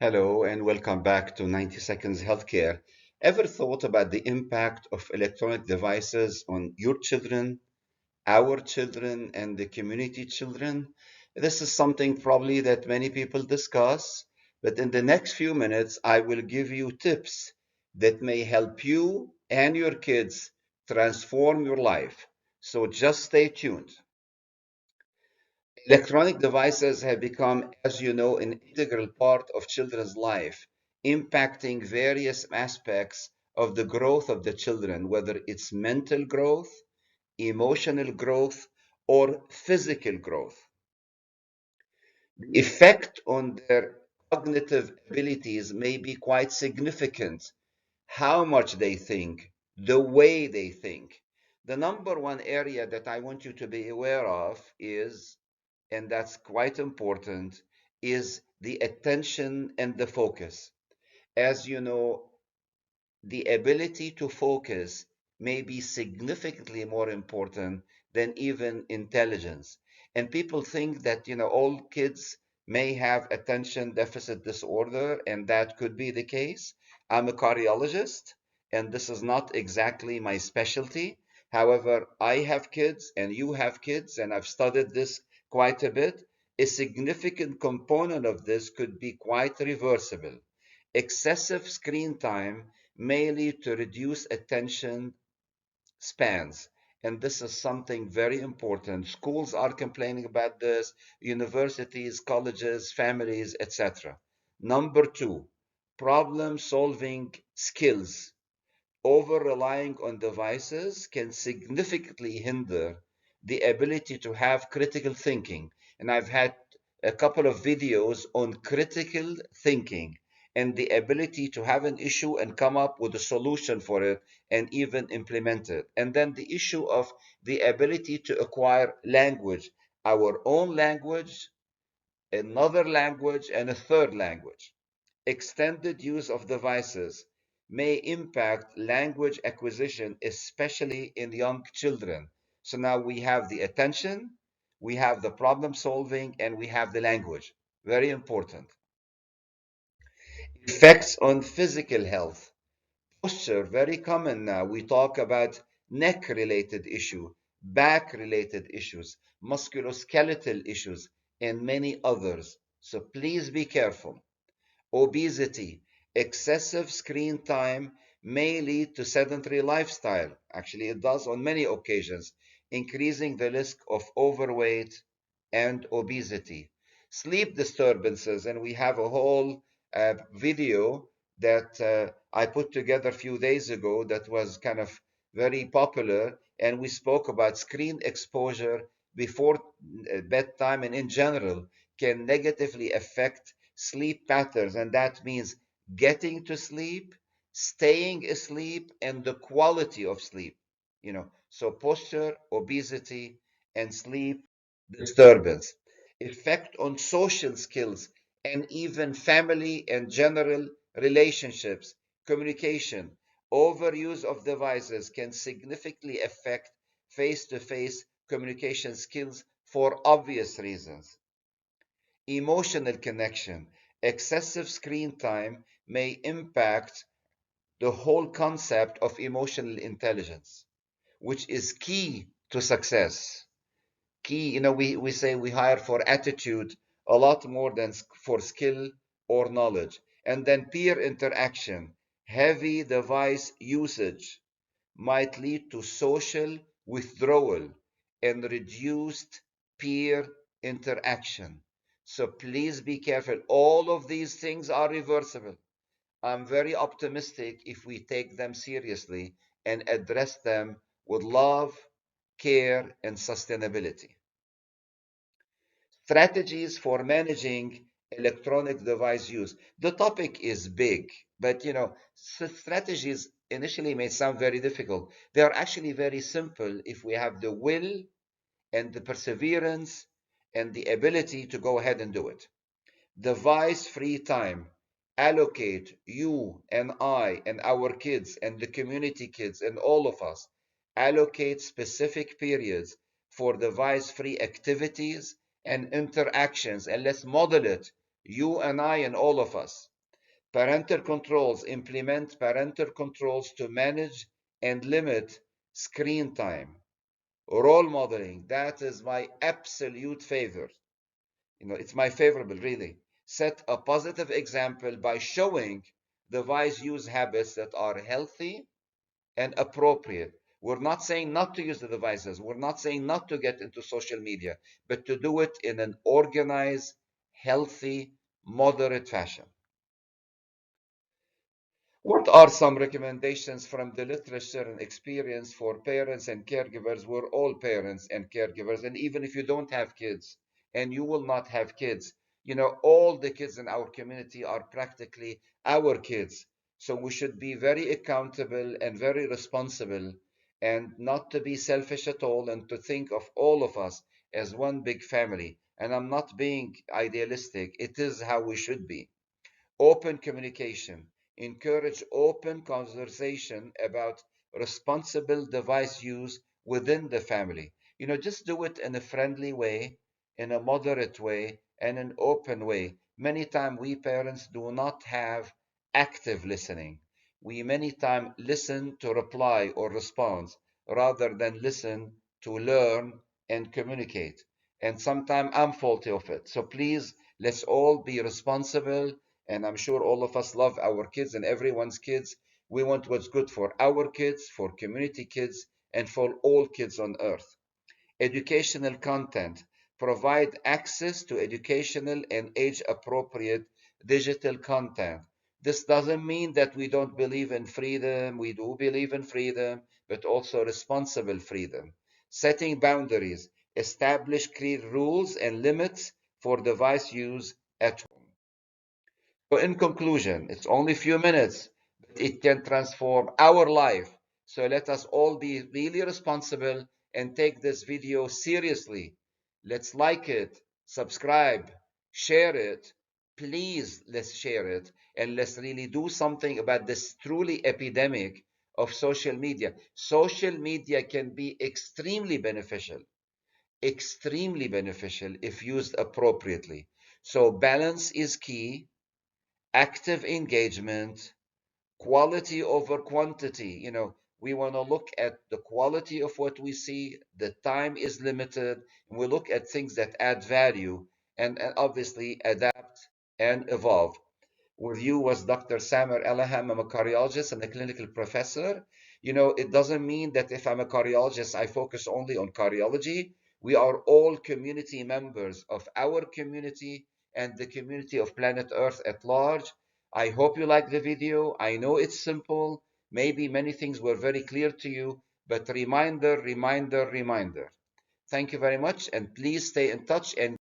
Hello and welcome back to 90 Seconds Healthcare. Ever thought about the impact of electronic devices on your children, our children, and the community children? This is something probably that many people discuss, but in the next few minutes, I will give you tips that may help you and your kids transform your life. So just stay tuned. Electronic devices have become, as you know, an integral part of children's life, impacting various aspects of the growth of the children, whether it's mental growth, emotional growth, or physical growth. The effect on their cognitive abilities may be quite significant. How much they think, the way they think. The number one area that I want you to be aware of is, and that's quite important, is the attention and the focus. As you know, the ability to focus may be significantly more important than even intelligence. And people think that, all kids may have attention deficit disorder, and that could be the case. I'm a cardiologist, and this is not exactly my specialty. However, I have kids, and you have kids, and I've studied this quite a bit. A significant component of this could be quite reversible. Excessive screen time may lead to reduced attention spans. And this is something very important. Schools are complaining about this, universities, colleges, families, etc. Number two, problem solving skills. Over relying on devices can significantly hinder the ability to have critical thinking. And I've had a couple of videos on critical thinking and the ability to have an issue and come up with a solution for it and even implement it. And then the issue of the ability to acquire language, our own language, another language, and a third language. Extended use of devices may impact language acquisition, especially in young children. So now we have the attention, we have the problem solving, and we have the language. Very important. Effects on physical health. Posture, very common now. We talk about neck related issue, back related issues, musculoskeletal issues, and many others. So please be careful. Obesity, excessive screen time may lead to sedentary lifestyle. Actually, it does on many occasions, increasing the risk of overweight and obesity. Sleep disturbances, and we have a whole video that I put together a few days ago that was kind of very popular, and we spoke about screen exposure before bedtime and in general can negatively affect sleep patterns, and that means getting to sleep, staying asleep, and the quality of sleep. So posture, obesity, and sleep disturbance. Effect on social skills and even family and general relationships, communication. Overuse of devices can significantly affect face to face communication skills for obvious reasons. Emotional connection. Excessive screen time may impact the whole concept of emotional intelligence, which is key to success. Key, we say we hire for attitude a lot more than for skill or knowledge. And then peer interaction. Heavy device usage might lead to social withdrawal and reduced peer interaction. So please be careful. All of these things are reversible. I'm very optimistic if we take them seriously and address them with love, care, and sustainability. Strategies for managing electronic device use. The topic is big, but strategies initially may sound very difficult. They are actually very simple if we have the will and the perseverance and the ability to go ahead and do it. Device free time. Allocate, you and I and our kids and the community kids and all of us, allocate specific periods for device free activities and interactions, and let's model it You and I and all of us. Parental controls, implement parental controls to manage and limit screen time. Role modeling, that is my absolute favorite. It's my favorite, really. Set a positive example by showing device use habits that are healthy and appropriate. We're not saying not to use the devices. We're not saying not to get into social media, but to do it in an organized, healthy, moderate fashion. What are some recommendations from the literature and experience for parents and caregivers? We're all parents and caregivers, and even if you don't have kids and you will not have kids, all the kids in our community are practically our kids. So we should be very accountable and very responsible and not to be selfish at all and to think of all of us as one big family. And I'm not being idealistic, it is how we should be. Open communication. Encourage open conversation about responsible device use within the family. Just do it in a friendly way, in a moderate way, and an open way. Many times we parents do not have active listening. We many times listen to reply or response rather than listen to learn and communicate. And sometimes I'm faulty of it. So please, let's all be responsible, and I'm sure all of us love our kids and everyone's kids. We want what's good for our kids, for community kids, and for all kids on earth. Educational content. Provide access to educational and age appropriate digital content. This doesn't mean that we don't believe in freedom. We do believe in freedom, but also responsible freedom. Setting boundaries. Establish clear rules and limits for device use at home. So in conclusion, it's only a few minutes, but it can transform our life. So let us all be really responsible and take this video seriously. Let's like it, subscribe, share it. Please, let's share it and let's really do something about this truly epidemic of social media. Social media can be extremely beneficial if used appropriately. So balance is key. Active engagement, quality over quantity. We want to look at the quality of what we see. The time is limited, and we look at things that add value and obviously adapt and evolve. With you was Dr. Samer Ellahham. I'm a cardiologist and a clinical professor. It doesn't mean that if I'm a cardiologist, I focus only on cardiology. We are all community members of our community and the community of planet Earth at large. I hope you like the video. I know it's simple. Maybe many things were very clear to you, but reminder, reminder, reminder. Thank you very much, and please stay in touch and